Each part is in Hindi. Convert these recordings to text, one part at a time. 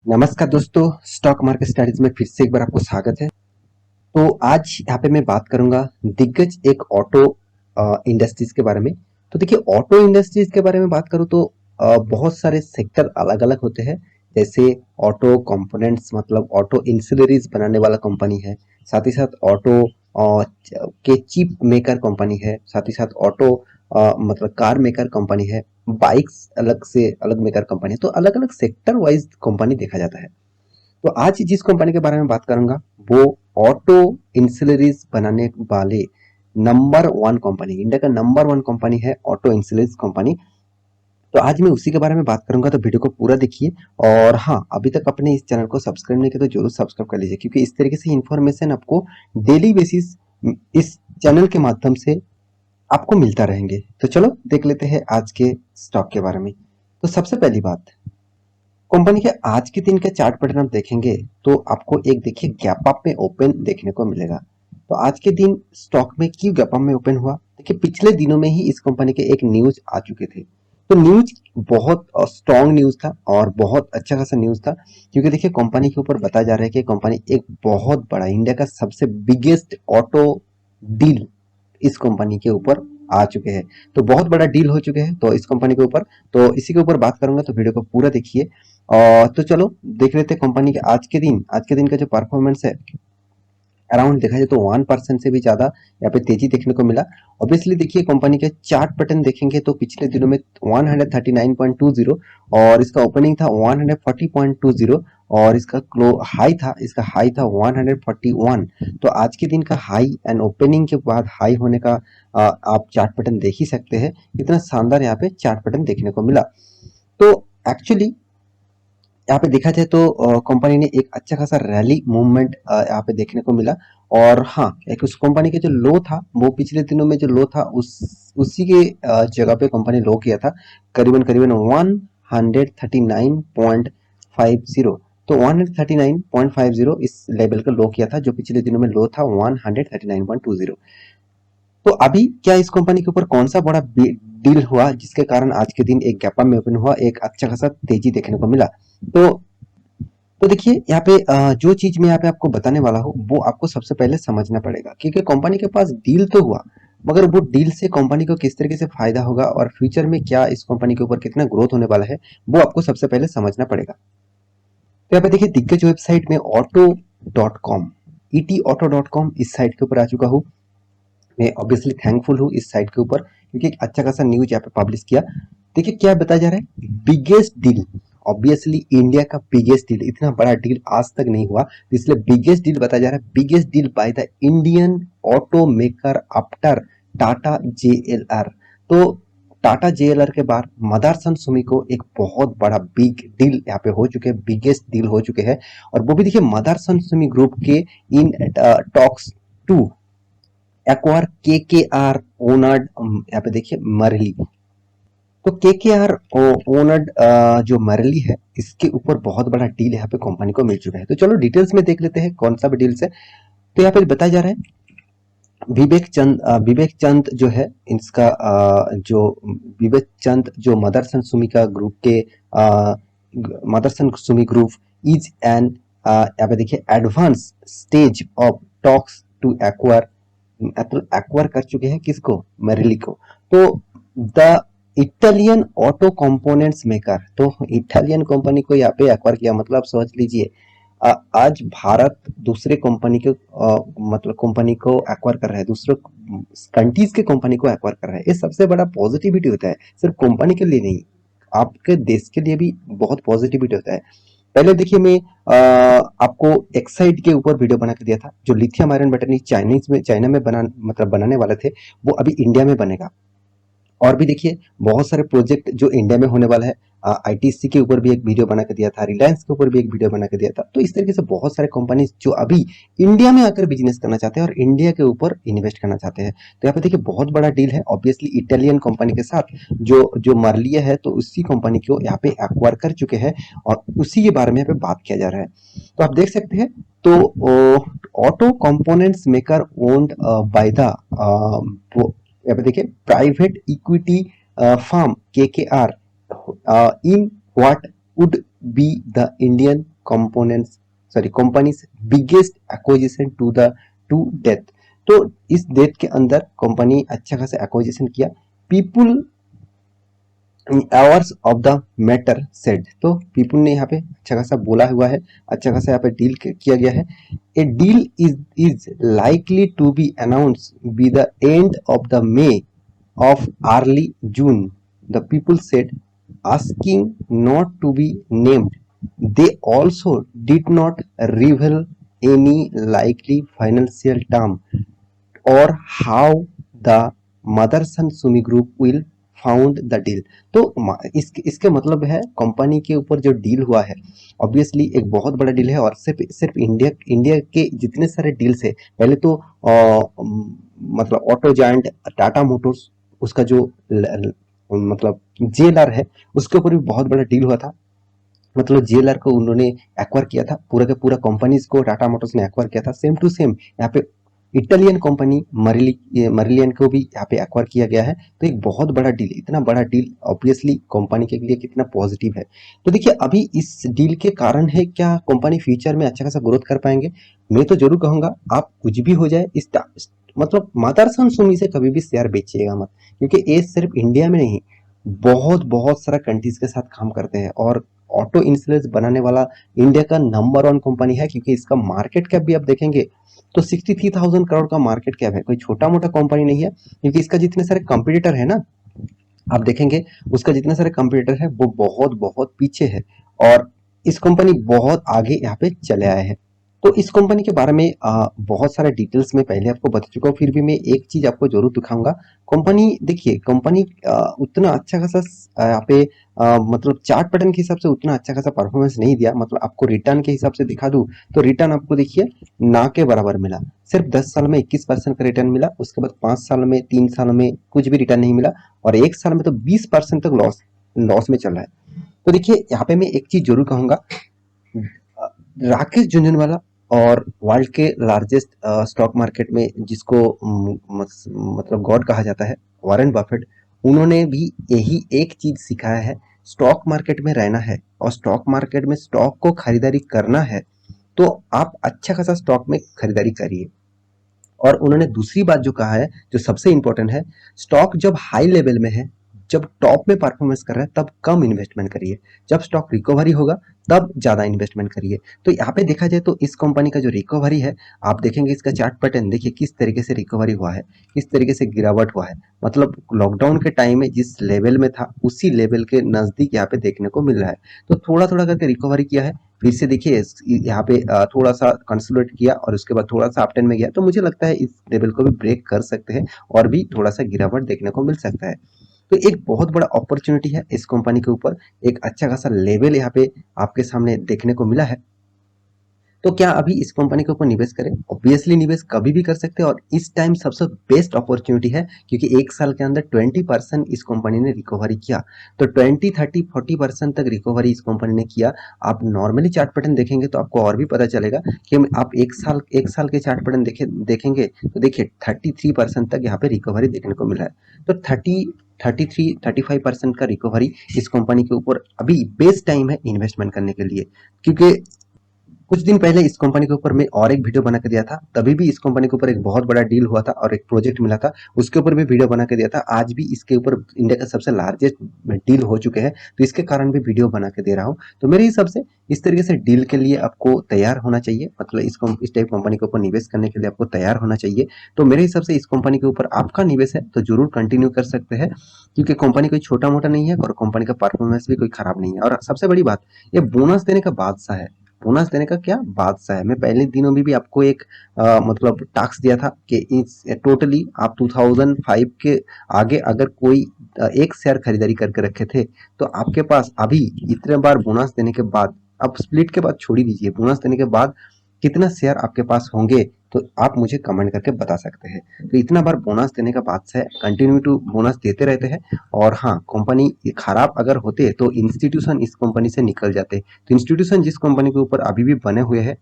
नमस्कार दोस्तों, स्टॉक मार्केट स्टडीज में फिर से एक बार आपको स्वागत है। तो आज यहाँ पे मैं बात करूंगा दिग्गज एक ऑटो इंडस्ट्रीज के बारे में। तो देखिए, ऑटो इंडस्ट्रीज के बारे में बात करूँ तो बहुत सारे सेक्टर अलग अलग होते हैं। जैसे ऑटो कंपोनेंट्स मतलब ऑटो इंसिलरीज बनाने वाला कंपनी है, साथ ही साथ ऑटो के चिप मेकर कंपनी है, साथ ही साथ ऑटो मतलब कार मेकर कंपनी है, बाइक्स अलग से अलग मेकर कंपनी है। तो अलग अलग सेक्टर वाइज कंपनी देखा जाता है। तो आज जिस कंपनी के बारे में बात करूंगा वो ऑटो इंसिलरीज बनाने वाले नंबर वन कंपनी, इंडिया का नंबर वन कंपनी है ऑटो इंसिलरीज कंपनी। तो आज मैं उसी के बारे में बात करूंगा, तो वीडियो को पूरा देखिए। और हाँ, अभी तक अपने इस चैनल को सब्सक्राइब नहीं किया तो जरूर सब्सक्राइब कर लीजिए, क्योंकि इस तरीके से इंफॉर्मेशन आपको डेली बेसिस इस चैनल के माध्यम से आपको मिलता रहेंगे। तो चलो देख लेते हैं आज के स्टॉक के बारे में। तो सबसे पहली बात, कंपनी के आज के दिन का चार्ट पैटर्न आप देखेंगे तो आपको एक देखिए गैप अप में ओपन देखने को मिलेगा। तो आज के दिन स्टॉक में क्यों गैप अप में ओपन हुआ? देखिए, पिछले दिनों में ही इस कंपनी के एक न्यूज आ चुके थे। तो न्यूज बहुत स्ट्रॉन्ग न्यूज था और बहुत अच्छा खासा न्यूज था, क्योंकि देखिए कंपनी के ऊपर बताया जा रहा है कि कंपनी एक बहुत बड़ा इंडिया का सबसे बिगेस्ट ऑटो डील इस कंपनी के ऊपर आ चुके हैं। तो बहुत बड़ा डील हो चुके हैं तो इस कंपनी के ऊपर, तो इसी के ऊपर बात करूंगा, तो वीडियो को पूरा देखिए। और तो चलो देख लेते हैं कंपनी के आज के दिन का जो परफॉर्मेंस है। अराउंड देखा जाए तो 1% से भी ज्यादा यहाँ पे तेजी देखने को मिला। ऑब्वियसली देखिए, कंपनी के चार्ट पैटर्न देखेंगे तो पिछले दिनों में 139.20 और इसका ओपनिंग था 140.20 और इसका हाई था 141। तो आज के दिन का हाई एंड ओपनिंग के बाद हाई होने का आप चार्ट पैटर्न देख ही सकते हैं। कितना शानदार यहाँ पे चार्ट पैटर्न देखने को मिला। तो एक्चुअली यहाँ पे देखा जाए तो कंपनी ने एक अच्छा खासा रैली मूवमेंट यहाँ पे देखने को मिला। और हाँ, एक उस कंपनी के जो लो था, वो पिछले दिनों में जो लो था उसी के जगह पे कंपनी लो किया था, करीबन करीबन 139.50। तो 139.50 इस लेवल का लो किया था, जो पिछले दिनों में लो था 139.20। तो अभी क्या इस कंपनी के ऊपर कौन सा बड़ा डील हुआ जिसके कारण आज के दिन एक गैप में ओपन हुआ, एक अच्छा खासा तेजी देखने को मिला? तो देखिए यहाँ पे जो चीज मैं यहाँ पे आपको बताने वाला हूँ वो आपको सबसे पहले समझना पड़ेगा, क्योंकि कंपनी के पास डील तो हुआ, मगर वो डील से कंपनी को किस तरीके से फायदा होगा और फ्यूचर में क्या इस कंपनी के ऊपर कितना ग्रोथ होने वाला है, वो आपको सबसे पहले समझना पड़ेगा। तो यहाँ पे देखिए, दिग्गज वेबसाइट में ऑटो.com, ET auto.com इस साइट के ऊपर आ चुका हूँ। मैं ऑब्वियसली थैंकफुल हूँ इस साइट के ऊपर, क्योंकि एक अच्छा खासा न्यूज यहाँ पे पब्लिश किया। देखिए क्या बताया जा रहा है, बिगेस्ट डील। ऑब्वियसली इंडिया का बिगेस्ट डील, इतना बड़ा डील आज तक नहीं हुआ, इसलिए बिगेस्ट डील बताया जा रहा है। Biggest deal by the Indian auto maker after Tata JLR। तो टाटा JLR के बाद मदरसन सुमिको एक बहुत बड़ा बिग डील यहाँ पे हो चुके हैं, बिगेस्ट डील हो चुके हैं। और वो भी देखिए मदरसन सुमी ग्रुप के in talks to acquire KKR owned, यहाँ पे देखिए मरली। तो KKR ओनर्ड जो मरली है, इसके ऊपर बहुत बड़ा डील यहाँ पे कंपनी को मिल चुका है। तो चलो डिटेल्स में देख लेते हैं कौन सा भी डील है। तो यहाँ पे बताया जा रहा है विवेक चंद जो है इसका जो विवेक चंद जो मदरसन सुमिका ग्रुप के Motherson Sumi group is an, यहाँ पे देखिए advance stage of talks to acquire, मतलब एक्वायर कर चुके हैं किसको, मेरिली को। तो the Italian auto components maker, तो इटालियन कंपनी को यहाँ पे एक्वायर किया, मतलब समझ लीजिए आज भारत दूसरे कंपनी के मतलब कंपनी को एक्वायर कर रहा है, दूसरे कंट्रीज के कंपनी को एक्वायर कर रहा है। ये सबसे बड़ा पॉजिटिविटी होता है, सिर्फ कंपनी के लिए नहीं, आपके देश के लिए भी बहुत पॉजिटिविटी होता है। पहले देखिए, मैं आपको एक्साइड के ऊपर वीडियो बना के दिया था, जो लिथियम आयरन बैटरी चाइना में बनाने वाले थे, वो अभी इंडिया में बनेगा। और भी देखिए बहुत सारे प्रोजेक्ट जो इंडिया में होने वाला है। ITC के ऊपर भी एक वीडियो बना के दिया था, रिलायंस के ऊपर भी एक वीडियो बना के दिया था। तो इस तरीके से बहुत सारे कंपनीज जो अभी इंडिया में आकर बिजनेस करना चाहते हैं और इंडिया के ऊपर इन्वेस्ट करना चाहते हैं। तो यहाँ पे देखिए बहुत बड़ा डील है ऑब्वियसली इटालियन कंपनी के साथ, जो जो मरलिया है, तो उसी कंपनी को यहाँ पे एक्वायर कर चुके हैं और उसी के बारे में यहाँ पे बात किया जा रहा है। तो आप देख सकते हैं, तो auto components maker owned by the, यहाँ पे देखिए private equity firm KKR in what would be the Indian components sorry company's biggest acquisition to death। तो इस डेथ के अंदर कंपनी अच्छा खासा एक्विजिशन किया। People hours of the matter said, तो पीपुल ने यहाँ पे अच्छा खासा बोला हुआ है, अच्छा खासा यहाँ पे डील किया गया है। A deal is likely to be announce be the end of the May of early June, the people said, asking not to be named. They also did not reveal any likely financial term or how the Motherson Sumi Group will found the deal. तो इसके मतलब है कंपनी के ऊपर जो डील हुआ है ऑब्वियसली एक बहुत बड़ा डील है, और सिर्फ इंडिया के जितने सारे डील्स है, पहले तो मतलब ऑटो जायंट टाटा मोटर्स उसका जो मतलब जेएलआर है उसके ऊपर भी बहुत बड़ा डील हुआ था। मतलब जेएलआर को उन्होंने एक्वायर किया था, पूरा का पूरा कंपनीज को टाटा मोटर्स ने एक्वायर किया था। सेम टू सेम यहाँ पे इटालियन कंपनी मरिलियन को भी यहाँ पे एक्वायर किया गया है। तो एक बहुत बड़ा डील, इतना बड़ा डील ऑब्वियसली कंपनी के लिए कितना पॉजिटिव है। तो देखिए अभी इस डील के कारण है क्या कंपनी फ्यूचर में अच्छा खासा ग्रोथ कर पाएंगे? मैं तो जरूर कहूंगा आप कुछ भी हो जाए इस मतलब मदरसन सुमी से कभी भी शेयर बेचिएगा मत, क्योंकि ये सिर्फ इंडिया में नहीं बहुत बहुत सारा कंट्रीज के साथ काम करते हैं, और ऑटो इंश्योरेंस बनाने वाला इंडिया का नंबर 1 कंपनी है, क्योंकि इसका मार्केट कैप भी आप देखेंगे तो 63,000 करोड़ का मार्केट कैप है, कोई छोटा मोटा कंपनी नहीं है। क्योंकि इसका जितने सारे कंपटीटर है ना, आप देखेंगे उसका जितने सारे कंपटीटर है वो बहुत बहुत पीछे है, और इस कंपनी बहुत आगे यहाँ पे चले आए हैं। तो इस कंपनी के बारे में बहुत सारे डिटेल्स में पहले आपको बता चुका हूँ, फिर भी मैं एक चीज आपको जरूर दिखाऊंगा। कंपनी देखिए, कंपनी उतना अच्छा खासा यहाँ पे मतलब चार्ट पैटर्न के हिसाब से उतना अच्छा खासा परफॉर्मेंस नहीं दिया। मतलब आपको रिटर्न के हिसाब से दिखा दूं तो रिटर्न आपको देखिए ना के बराबर मिला। सिर्फ 10 साल में 21% का रिटर्न मिला, उसके बाद 5 साल में 3 साल में कुछ भी रिटर्न नहीं मिला, और 1 साल में तो 20% तक लॉस लॉस में चल रहा है। तो देखिए यहाँ पे मैं एक चीज जरूर कहूंगा, राकेश झुनझुनवाला और वर्ल्ड के लार्जेस्ट स्टॉक मार्केट में जिसको मतलब गॉड कहा जाता है, वॉरेन बफेट, उन्होंने भी यही एक चीज सिखाया है, स्टॉक मार्केट में रहना है और स्टॉक मार्केट में स्टॉक को खरीदारी करना है तो आप अच्छा खासा स्टॉक में खरीदारी करिए। और उन्होंने दूसरी बात जो कहा है जो सबसे इंपॉर्टेंट है, स्टॉक जब हाई लेवल में है, जब टॉप में परफॉर्मेंस कर रहा है तब कम इन्वेस्टमेंट करिए, जब स्टॉक रिकवरी होगा तब ज्यादा इन्वेस्टमेंट करिए। तो यहाँ पे देखा जाए तो इस कंपनी का जो रिकवरी है, आप देखेंगे इसका चार्ट पैटर्न देखिए किस तरीके से रिकवरी हुआ है, किस तरीके से गिरावट हुआ है। मतलब लॉकडाउन के टाइम में जिस लेवल में था उसी लेवल के नजदीक यहाँ पे देखने को मिल रहा है। तो थोड़ा थोड़ा करके रिकवरी किया है, फिर से देखिए यहाँ पे थोड़ा सा कंसोलिडेट किया और उसके बाद थोड़ा सा अपटेन में गया। तो मुझे लगता है इस लेवल को भी ब्रेक कर सकते हैं और भी थोड़ा सा गिरावट देखने को मिल सकता है। तो एक बहुत बड़ा अपॉर्चुनिटी है इस कंपनी के ऊपर, एक अच्छा खासा लेवल यहाँ पे आपके सामने देखने को मिला है। तो क्या अभी इस कंपनी के ऊपर निवेश करें? ऑब्वियसली निवेश कभी भी कर सकते हैं, और इस टाइम सबसे बेस्ट अपॉर्चुनिटी है, क्योंकि एक साल के अंदर 20% इस कंपनी ने रिकवरी किया। तो 20, 30, 40% तक रिकवरी इस कंपनी ने किया। आप नॉर्मली चार्ट पैटर्न देखेंगे तो आपको और भी पता चलेगा कि आप एक साल के चार्ट पैटर्न देखेंगे तो देखिए 33% तक यहाँ पे रिकवरी देखने को मिला है। तो 35% का रिकवरी इस कंपनी के ऊपर अभी बेस्ट टाइम है इन्वेस्टमेंट करने के लिए। क्योंकि कुछ दिन पहले इस कंपनी के ऊपर मैं और एक वीडियो बना के दिया था, तभी भी इस कंपनी के ऊपर एक बहुत बड़ा डील हुआ था और एक प्रोजेक्ट मिला था, उसके ऊपर भी वीडियो बना के दिया था। आज भी इसके ऊपर इंडिया का सबसे लार्जेस्ट डील हो चुके हैं, तो इसके कारण भी वीडियो बना के दे रहा हूँ। तो मेरे हिसाब से इस तरीके से डील के लिए आपको तैयार होना चाहिए, मतलब इस टाइप कंपनी के ऊपर निवेश करने के लिए आपको तैयार होना चाहिए। तो मेरे हिसाब से इस कंपनी के ऊपर आपका निवेश है तो जरूर कंटिन्यू कर सकते हैं, क्योंकि कंपनी कोई छोटा मोटा नहीं है और कंपनी का परफॉर्मेंस भी कोई खराब नहीं है। और सबसे बड़ी बात, ये बोनस देने का बादशाह है। बोनस देने का क्या बादशाह है। मैं पहले दिनों में भी आपको एक मतलब टास्क दिया था कि इस टोटली आप 2005 के आगे अगर कोई एक शेयर खरीदारी करके रखे थे तो आपके पास अभी इतने बार बोनस देने के बाद, अब स्प्लिट के बाद छोड़ ही दीजिए, बोनस देने के बाद कितना शेयर आपके पास होंगे तो आप मुझे कमेंट करके बता सकते हैं। तो इतना बार बोनस देने का बात से कंटिन्यू टू बोनस देते रहते हैं। और हाँ, कंपनी खराब अगर होते तो इंस्टीट्यूशन इस कंपनी से निकल जाते। तो इंस्टीट्यूशन जिस कंपनी के ऊपर अभी भी बने हुए हैं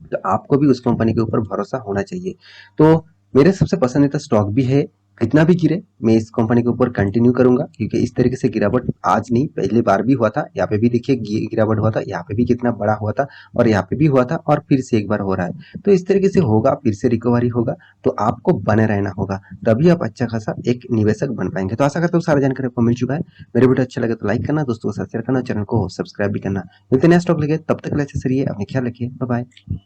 तो आपको भी उस कंपनी के ऊपर भरोसा होना चाहिए। तो मेरे सबसे पसंदीदा स्टॉक भी है कितना भी गिरे मैं इस कंपनी के ऊपर कंटिन्यू करूंगा, क्योंकि इस तरीके से गिरावट आज नहीं पहले बार भी हुआ था। यहाँ पे भी देखिए गिरावट हुआ था, यहाँ पे भी कितना बड़ा हुआ था और यहाँ पे भी हुआ था और फिर से एक बार हो रहा है। तो इस तरीके से होगा, फिर से रिकवरी होगा, तो आपको बने रहना होगा, तभी आप अच्छा खासा एक निवेशक बन पाएंगे। तो आशा करता हूँ सारा जानकारी आपको मिल चुका है। मेरे वीडियो अच्छा लगे तो लाइक करना, दोस्तों के साथ शेयर करना, चैनल को सब्सक्राइब भी करना। मिलते हैं नेक्स्ट टॉपिक लेके, तब तक के लिए अच्छे से रहिए, अपने ख्याल रखिए, बाय बाय।